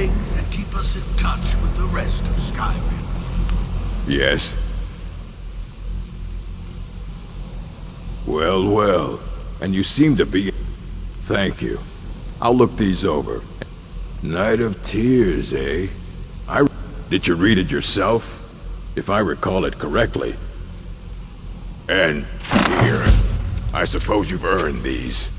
things that keep us in touch with the rest of Skyrim. Yes? Well, well. And you seem to be... Thank you. I'll look these over. Night of Tears, eh? Did you read it yourself? If I recall it correctly. And here, I suppose you've earned these.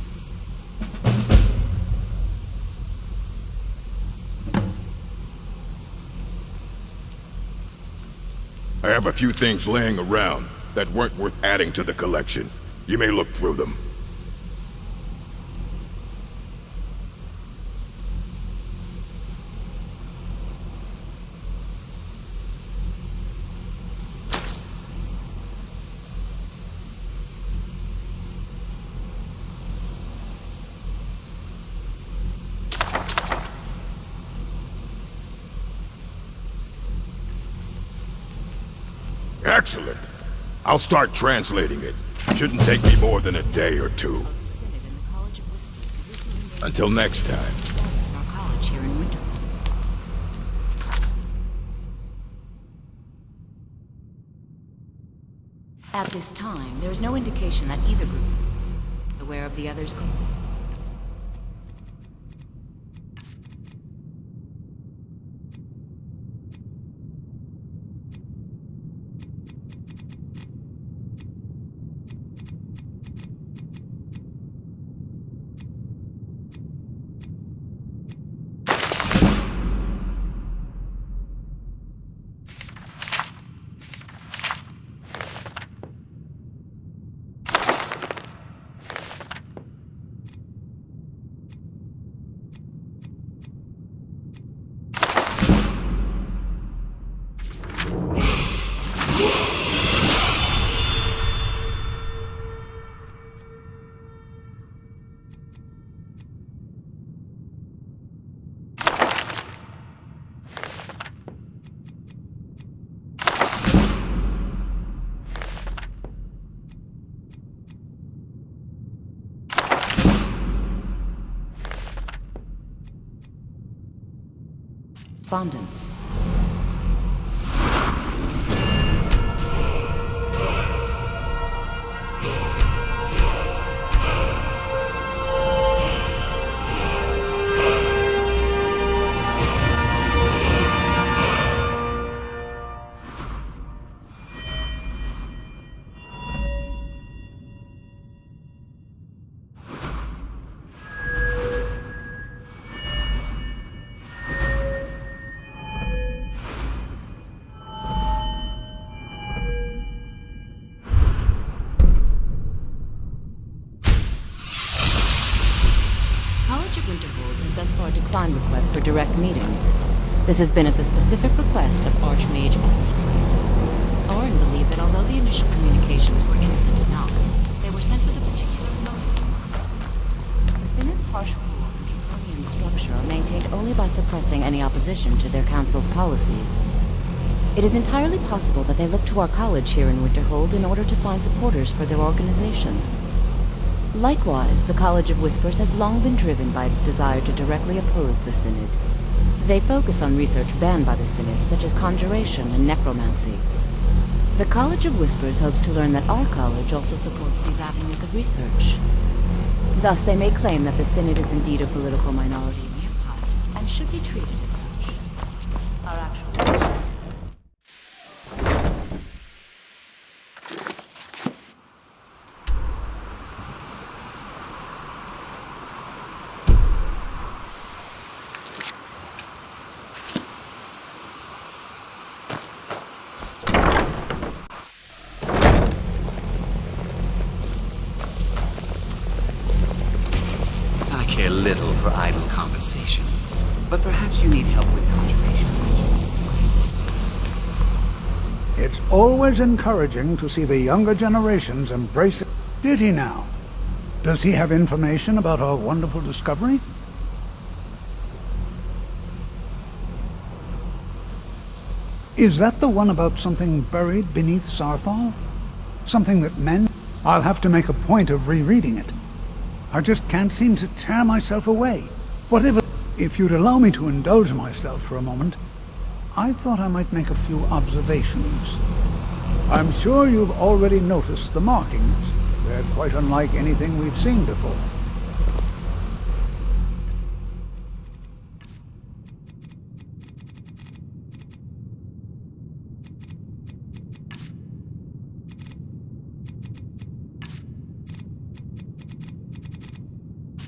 I have a few things laying around that weren't worth adding to the collection. You may look through them. Excellent. I'll start translating it. Shouldn't take me more than a day or two. Until next time. At this time, there is no indication that either group is aware of the other's. Correspondence. Declined requests for direct meetings. This has been at the specific request of Archmage Orin believed that although the initial communications were innocent enough, they were sent with a particular motive. The Synod's harsh rules and draconian structure are maintained only by suppressing any opposition to their council's policies. It is entirely possible that they look to our college here in Winterhold in order to find supporters for their organization. Likewise, the College of Whispers has long been driven by its desire to directly oppose the Synod. They focus on research banned by the Synod, such as conjuration and necromancy. The College of Whispers hopes to learn that our college also supports these avenues of research. Thus, they may claim that the Synod is indeed a political minority in the Empire, and should be treated as such. Our actual... Little for idle conversation, but perhaps you need help with conjuration. It's always encouraging to see the younger generations embrace it. Did he now? Does he have information about our wonderful discovery? Is that the one about something buried beneath Sarthal? Something that men... I'll have to make a point of rereading it. I just can't seem to tear myself away. Whatever... If you'd allow me to indulge myself for a moment, I thought I might make a few observations. I'm sure you've already noticed the markings. They're quite unlike anything we've seen before.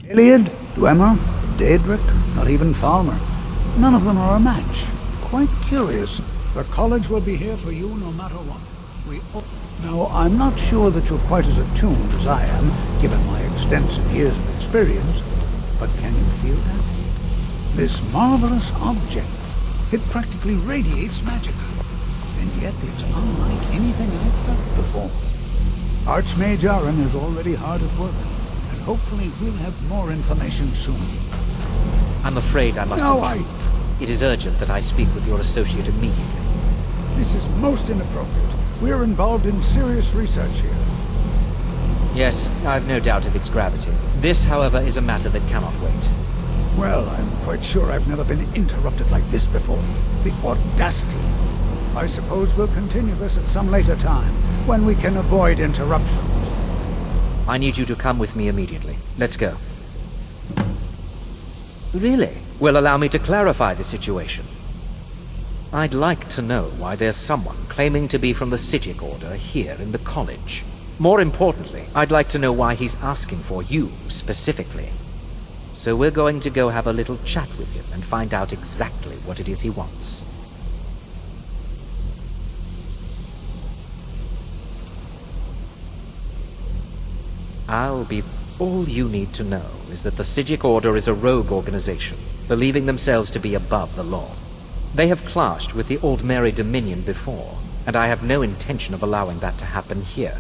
Iliad, Dwemer, Daedric, not even Falmer. None of them are a match. Quite curious. The college will be here for you no matter what. Now, I'm not sure that you're quite as attuned as I am, given my extensive years of experience, but can you feel that? This marvelous object, it practically radiates magic, and yet it's unlike anything I've felt before. Archmage Aaron is already hard at work, and hopefully we'll have more information soon. I'm afraid I must intrude. It is urgent that I speak with your associate immediately. This is most inappropriate. We're involved in serious research here. Yes, I've no doubt of its gravity. This, however, is a matter that cannot wait. Well, I'm quite sure I've never been interrupted like this before. The audacity. I suppose we'll continue this at some later time, when we can avoid interruptions. I need you to come with me immediately. Let's go. Really? Well, allow me to clarify the situation. I'd like to know why there's someone claiming to be from the Psijic Order here in the college. More importantly, I'd like to know why he's asking for you specifically. So we're going to go have a little chat with him and find out exactly what it is he wants. All you need to know is that the Psijic Order is a rogue organization, believing themselves to be above the law. They have clashed with the Old Mary Dominion before, and I have no intention of allowing that to happen here.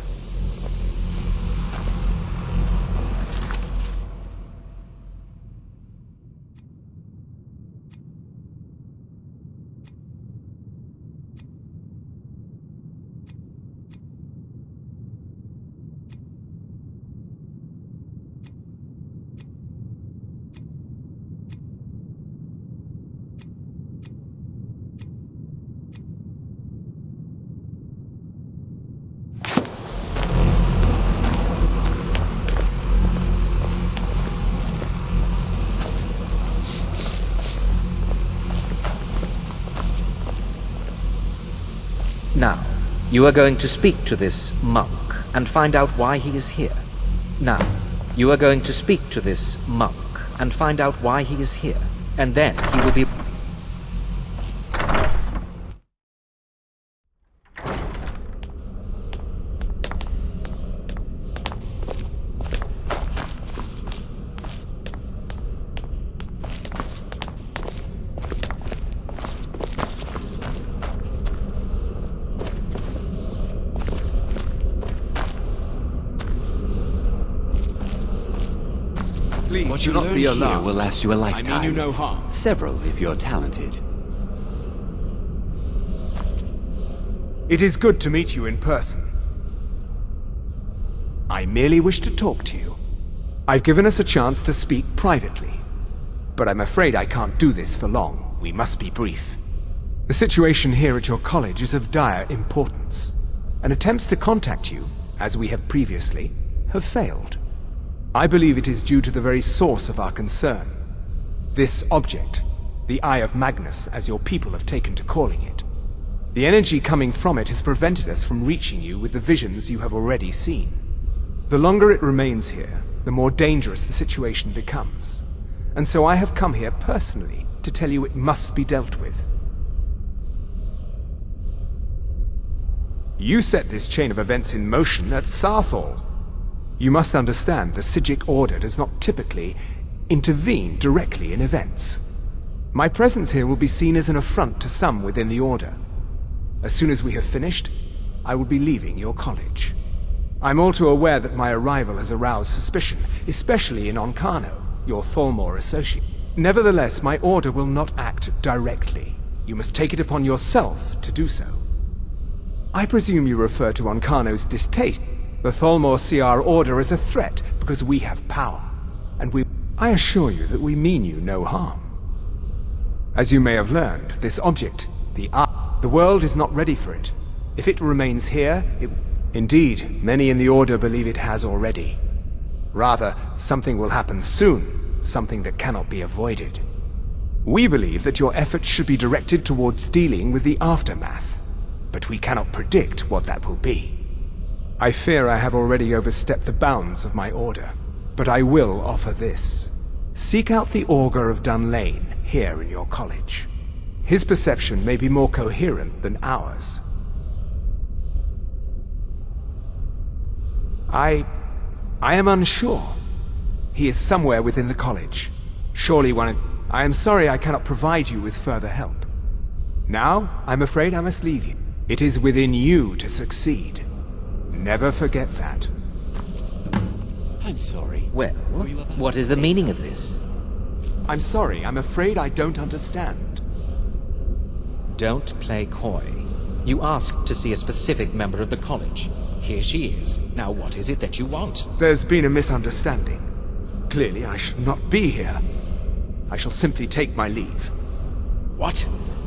Now, you are going to speak to this monk and find out why he is here. Now, you are going to speak to this monk and find out why he is here. And then he will be... What you Do not learn be here alarmed. will last you a I lifetime. mean you no harm. Several, if you're talented. It is good to meet you in person. I merely wish to talk to you. I've given us a chance to speak privately, but I'm afraid I can't do this for long. We must be brief. The situation here at your college is of dire importance, and attempts to contact you, as we have previously, have failed. I believe it is due to the very source of our concern. This object, the Eye of Magnus, as your people have taken to calling it. The energy coming from it has prevented us from reaching you with the visions you have already seen. The longer it remains here, the more dangerous the situation becomes. And so I have come here personally to tell you it must be dealt with. You set this chain of events in motion at Sarthal. You must understand the Psijic Order does not typically intervene directly in events. My presence here will be seen as an affront to some within the Order. As soon as we have finished, I will be leaving your college. I'm all too aware that my arrival has aroused suspicion, especially in Onkano, your Thalmor associate. Nevertheless, my Order will not act directly. You must take it upon yourself to do so. I presume you refer to Onkano's distaste. The Thalmor see our Order as a threat because we have power, and I assure you that we mean you no harm. As you may have learned, this object, the eye, the world is not ready for it. If it remains here, Indeed, many in the Order believe it has already. Rather, something will happen soon, something that cannot be avoided. We believe that your efforts should be directed towards dealing with the aftermath, but we cannot predict what that will be. I fear I have already overstepped the bounds of my order, but I will offer this. Seek out the Augur of Dunlain here in your college. His perception may be more coherent than ours. I am unsure. He is somewhere within the college. Surely I am sorry I cannot provide you with further help. Now, I'm afraid I must leave you. It is within you to succeed. Never forget that. I'm sorry. Well, what is the meaning of this? I'm sorry, I'm afraid I don't understand. Don't play coy. You asked to see a specific member of the college. Here she is. Now what is it that you want? There's been a misunderstanding. Clearly I should not be here. I shall simply take my leave. What?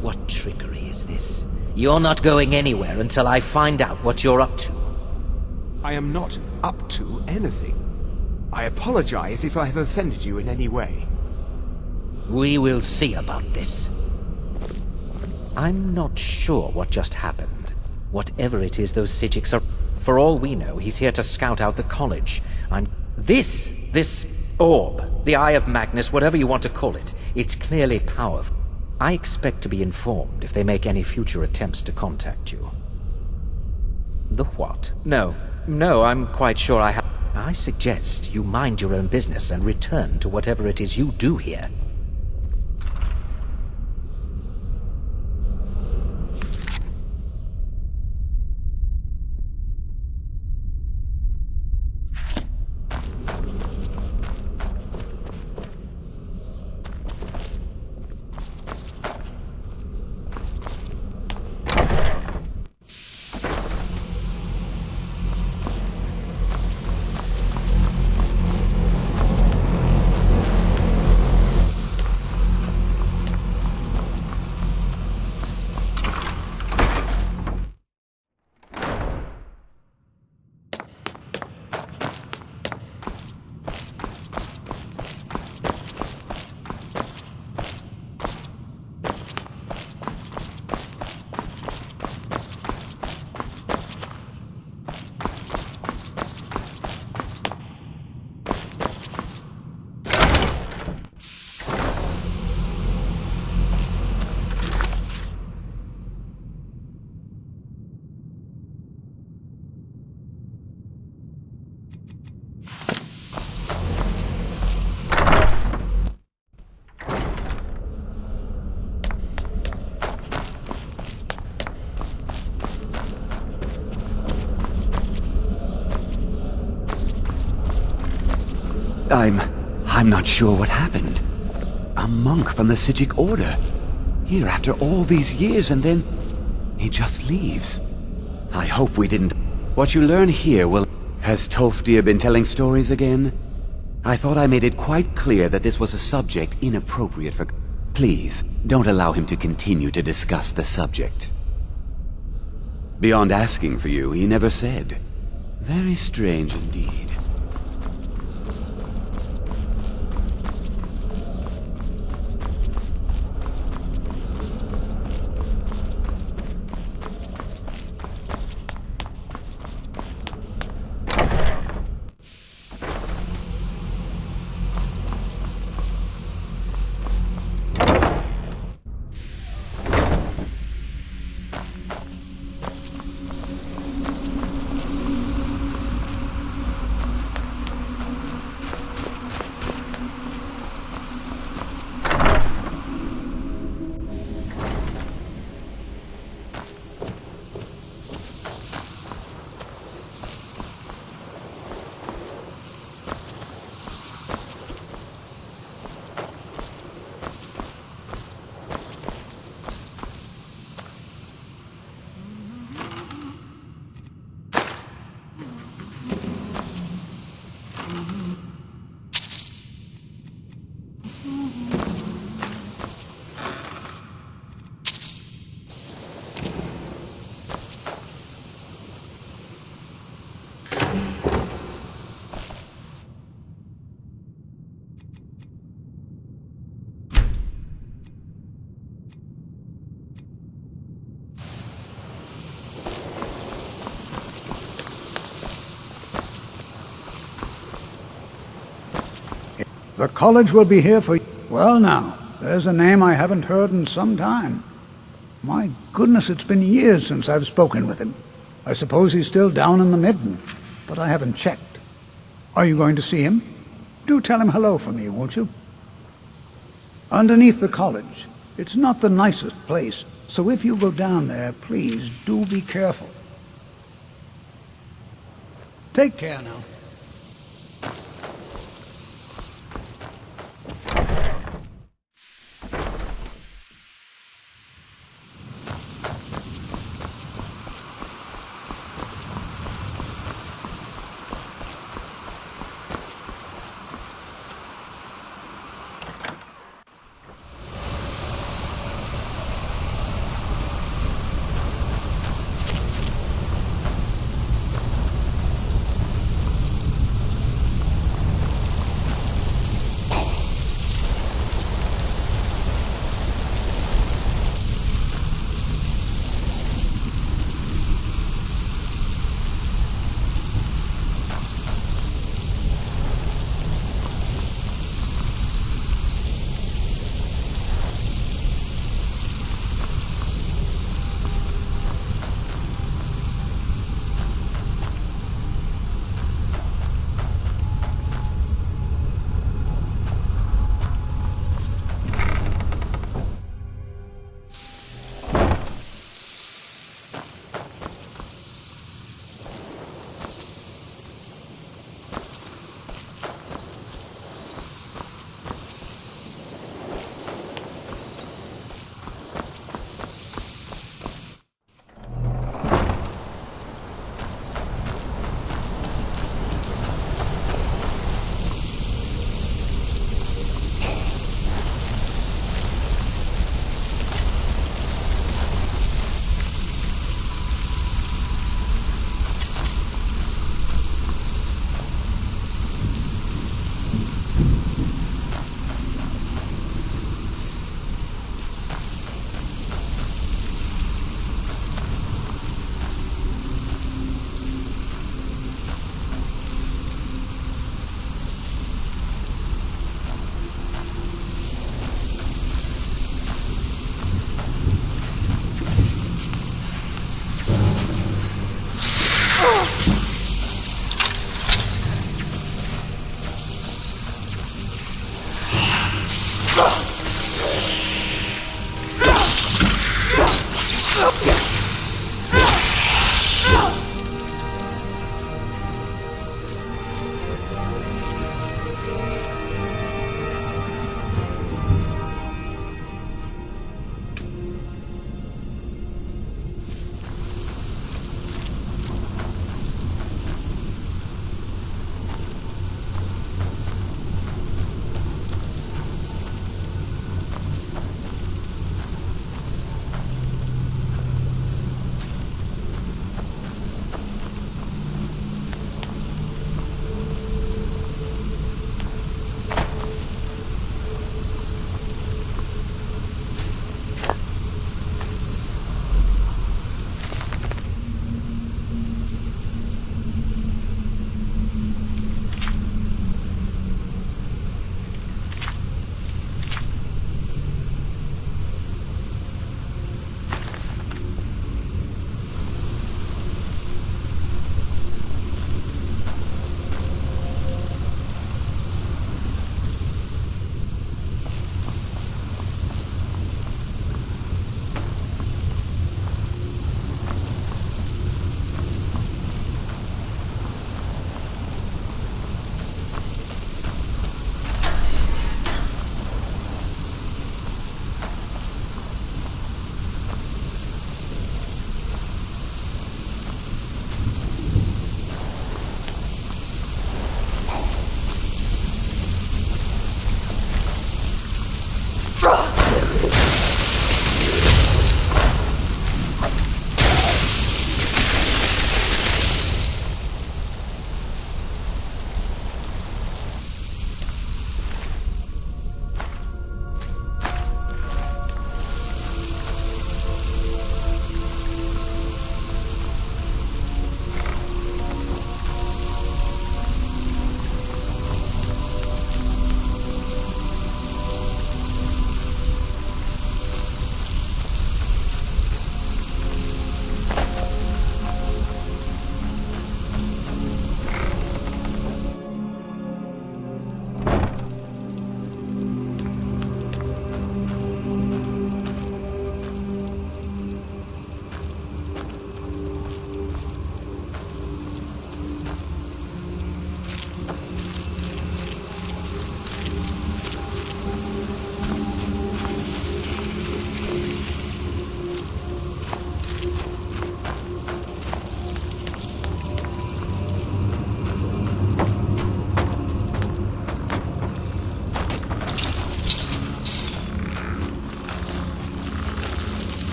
What trickery is this? You're not going anywhere until I find out what you're up to. I am not up to anything. I apologize if I have offended you in any way. We will see about this. I'm not sure what just happened. Whatever it is those Psijics are... For all we know, he's here to scout out the college. This orb, the Eye of Magnus, whatever you want to call it, it's clearly powerful. I expect to be informed if they make any future attempts to contact you. The what? No, I'm quite sure I have... I suggest you mind your own business and return to whatever it is you do here. I'm not sure what happened. A monk from the Psijic Order. Here after all these years and then... he just leaves. I hope we didn't... What you learn here will... Has Tolfdir been telling stories again? I thought I made it quite clear that this was a subject inappropriate for... Please, don't allow him to continue to discuss the subject. Beyond asking for you, he never said. Very strange indeed. The college will be here for... Well now, there's a name I haven't heard in some time. My goodness, it's been years since I've spoken with him. I suppose he's still down in the Midden, but I haven't checked. Are you going to see him? Do tell him hello for me, won't you? Underneath the college. It's not the nicest place, so if you go down there, please do be careful. Take care now.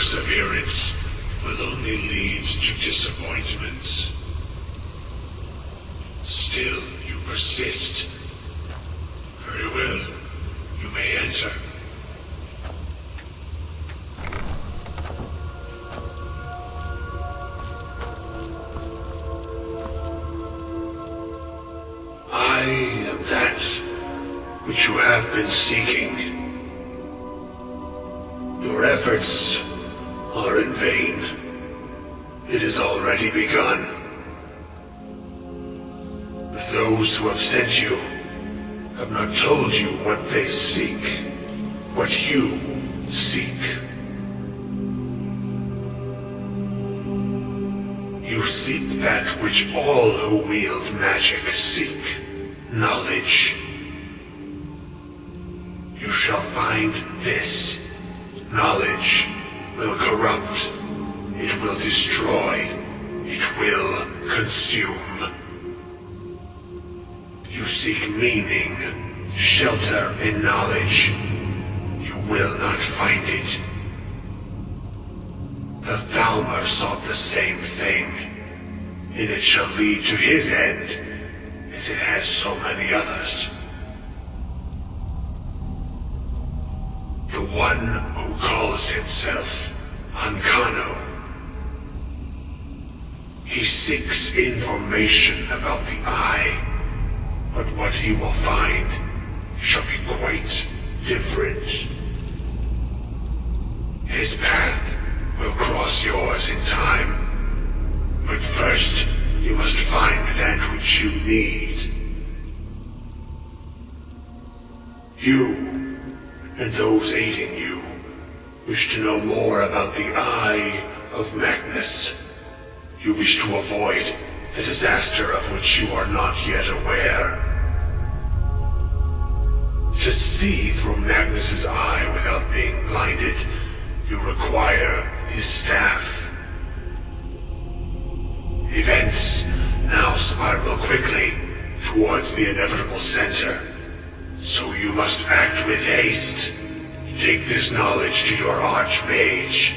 perseverance will only lead to disappointment. Still, you persist. Very well. You may enter. I am that which you have been seeking. Your efforts are in vain. It has already begun. But those who have sent you have not told you what they seek, what you seek. You seek that which all who wield magic seek, knowledge. You shall find this. Knowledge will corrupt, it will destroy, it will consume. You seek meaning, shelter in knowledge. You will not find it. The Thalmor sought the same thing, and it shall lead to his end, as it has so many others. The one who calls himself Ankano. He seeks information about the Eye, but what he will find shall be quite different. His path will cross yours in time, but first you must find that which you need. You and those aiding you wish to know more about the Eye of Magnus. You wish to avoid the disaster of which you are not yet aware. To see through Magnus's eye without being blinded, you require his staff. Events now spiral quickly towards the inevitable center, so you must act with haste. Take this knowledge to your Archmage.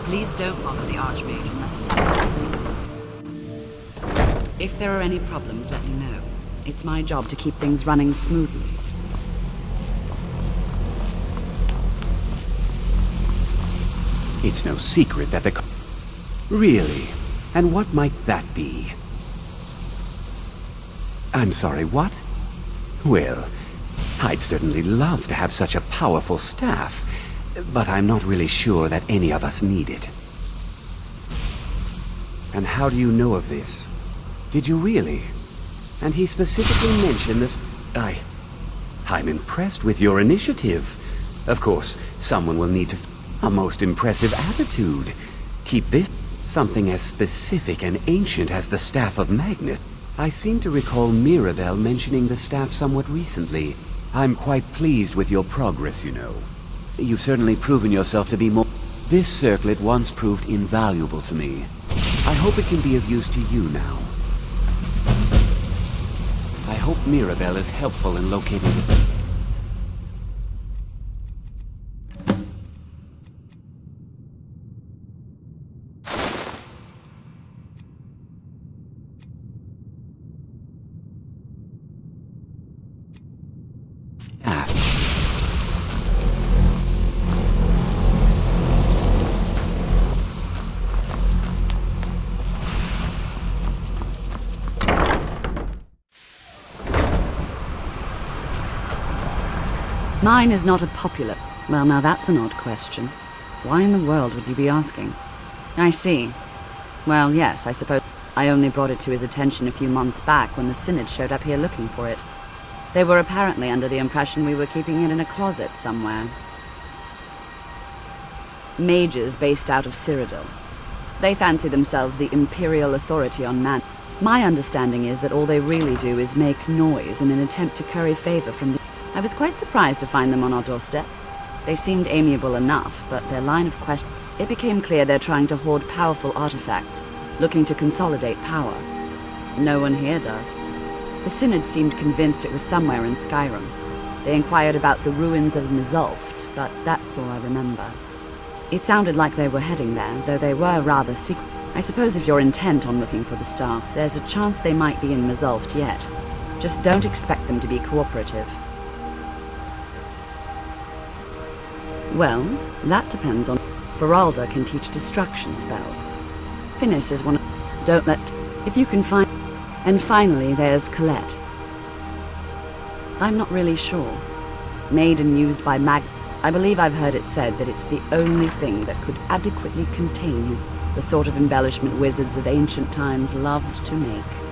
Please don't bother the Archmage unless it's absolutely. If there are any problems, let me know. It's my job to keep things running smoothly. It's no secret that the... Really? And what might that be? I'm sorry, what? Well, I'd certainly love to have such a powerful staff, but I'm not really sure that any of us need it. And how do you know of this? Did you really? And he specifically mentioned this... I'm impressed with your initiative. Of course, someone will need to... A most impressive attitude. Keep this... Something as specific and ancient as the Staff of Magnus. I seem to recall Mirabelle mentioning the staff somewhat recently. I'm quite pleased with your progress, you know. You've certainly proven yourself to be more... This circlet once proved invaluable to me. I hope it can be of use to you now. Mirabelle is helpful in locating the... Mine is not a popular... Well, now that's an odd question. Why in the world would you be asking? I see. Well, yes, I suppose I only brought it to his attention a few months back when the Synod showed up here looking for it. They were apparently under the impression we were keeping it in a closet somewhere. Mages based out of Cyrodiil. They fancy themselves the imperial authority on man. My understanding is that all they really do is make noise in an attempt to curry favor from the... I was quite surprised to find them on our doorstep. They seemed amiable enough, but their line of question... It became clear they're trying to hoard powerful artifacts, looking to consolidate power. No one here does. The Synod seemed convinced it was somewhere in Skyrim. They inquired about the ruins of Mizulft, but that's all I remember. It sounded like they were heading there, though they were rather secret. I suppose if you're intent on looking for the staff, there's a chance they might be in Mizulft yet. Just don't expect them to be cooperative. Well, that depends on... Beralda can teach distraction spells. Finis is one of... Don't let... If you can find... And finally, there's Colette. I'm not really sure. Made and used by Mag... I believe I've heard it said that it's the only thing that could adequately contain his... The sort of embellishment wizards of ancient times loved to make.